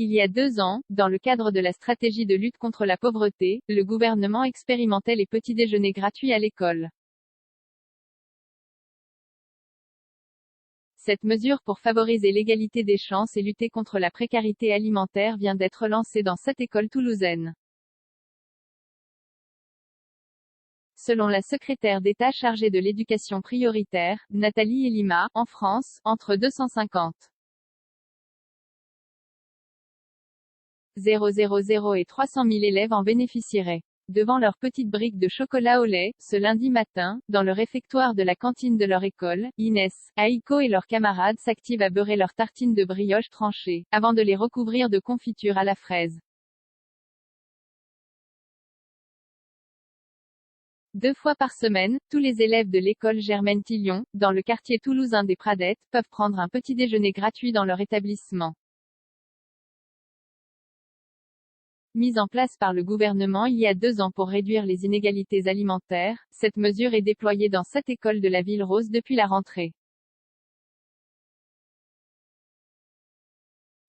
Il y a 2 ans, dans le cadre de la stratégie de lutte contre la pauvreté, le gouvernement expérimentait les petits déjeuners gratuits à l'école. Cette mesure pour favoriser l'égalité des chances et lutter contre la précarité alimentaire vient d'être lancée dans 7 écoles toulousaines. Selon la secrétaire d'État chargée de l'éducation prioritaire, Nathalie Elima, en France, entre 250 000 et 300 000 élèves en bénéficieraient. Devant leur petite brique de chocolat au lait, ce lundi matin, dans le réfectoire de la cantine de leur école, Inès, Aïko et leurs camarades s'activent à beurrer leurs tartines de brioche tranchées, avant de les recouvrir de confiture à la fraise. 2 fois par semaine, tous les élèves de l'école Germaine Tillion, dans le quartier toulousain des Pradettes, peuvent prendre un petit déjeuner gratuit dans leur établissement. Mise en place par le gouvernement il y a 2 ans pour réduire les inégalités alimentaires, cette mesure est déployée dans 7 écoles de la ville rose depuis la rentrée.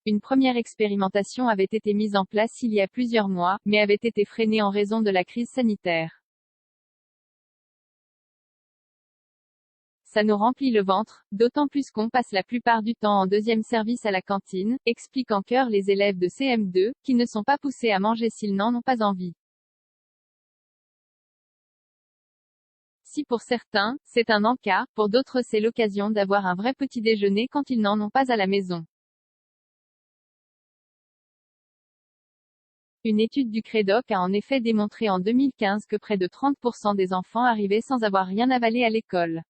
Une première expérimentation avait été mise en place il y a plusieurs mois, mais avait été freinée en raison de la crise sanitaire. Ça nous remplit le ventre, d'autant plus qu'on passe la plupart du temps en deuxième service à la cantine, expliquent en chœur les élèves de CM2, qui ne sont pas poussés à manger s'ils n'en ont pas envie. Si pour certains, c'est un encas, pour d'autres c'est l'occasion d'avoir un vrai petit déjeuner quand ils n'en ont pas à la maison. Une étude du Crédoc a en effet démontré en 2015 que près de 30% des enfants arrivaient sans avoir rien avalé à l'école.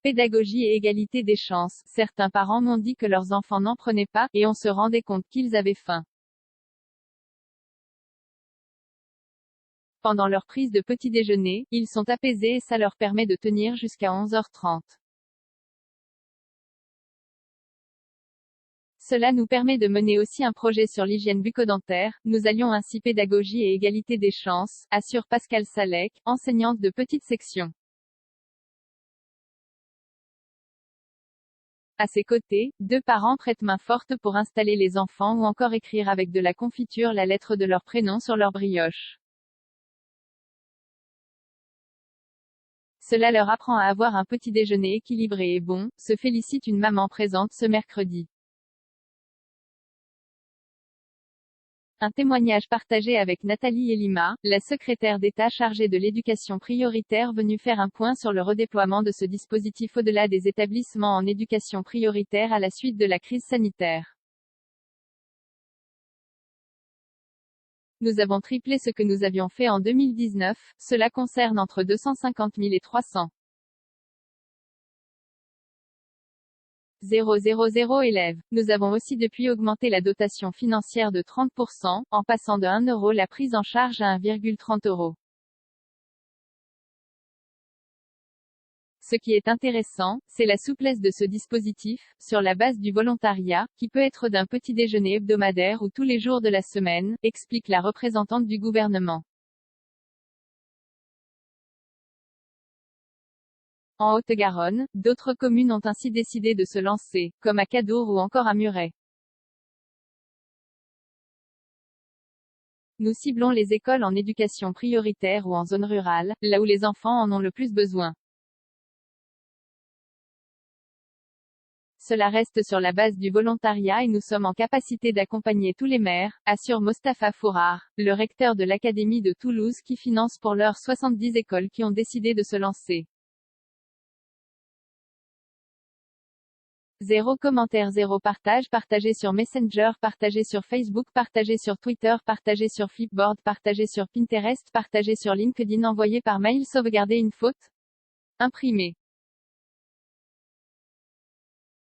Pédagogie et égalité des chances. Certains parents m'ont dit que leurs enfants n'en prenaient pas, et on se rendait compte qu'ils avaient faim. Pendant leur prise de petit déjeuner, ils sont apaisés et ça leur permet de tenir jusqu'à 11h30. Cela nous permet de mener aussi un projet sur l'hygiène bucco-dentaire. Nous allions ainsi pédagogie et égalité des chances, assure Pascal Salek, enseignante de petite section. À ses côtés, 2 parents prêtent main forte pour installer les enfants ou encore écrire avec de la confiture la lettre de leur prénom sur leur brioche. Cela leur apprend à avoir un petit déjeuner équilibré et bon, se félicite une maman présente ce mercredi. Un témoignage partagé avec Nathalie Elima, la secrétaire d'État chargée de l'éducation prioritaire venue faire un point sur le redéploiement de ce dispositif au-delà des établissements en éducation prioritaire à la suite de la crise sanitaire. Nous avons triplé ce que nous avions fait en 2019, cela concerne entre 250 000 et 300 000 élèves. Nous avons aussi depuis augmenté la dotation financière de 30%, en passant de 1 € la prise en charge à 1,30 €. Ce qui est intéressant, c'est la souplesse de ce dispositif, sur la base du volontariat, qui peut être d'un petit déjeuner hebdomadaire ou tous les jours de la semaine, explique la représentante du gouvernement. En Haute-Garonne, d'autres communes ont ainsi décidé de se lancer, comme à Cadour ou encore à Muret. Nous ciblons les écoles en éducation prioritaire ou en zone rurale, là où les enfants en ont le plus besoin. Cela reste sur la base du volontariat et nous sommes en capacité d'accompagner tous les maires, assure Mostafa Fourard, le recteur de l'Académie de Toulouse qui finance pour l'heure 70 écoles qui ont décidé de se lancer. 0 commentaire 0 partage partagé sur Messenger partagé sur Facebook partagé sur Twitter partagé sur Flipboard partagé sur Pinterest partagé sur LinkedIn envoyé par mail sauvegarder une faute imprimé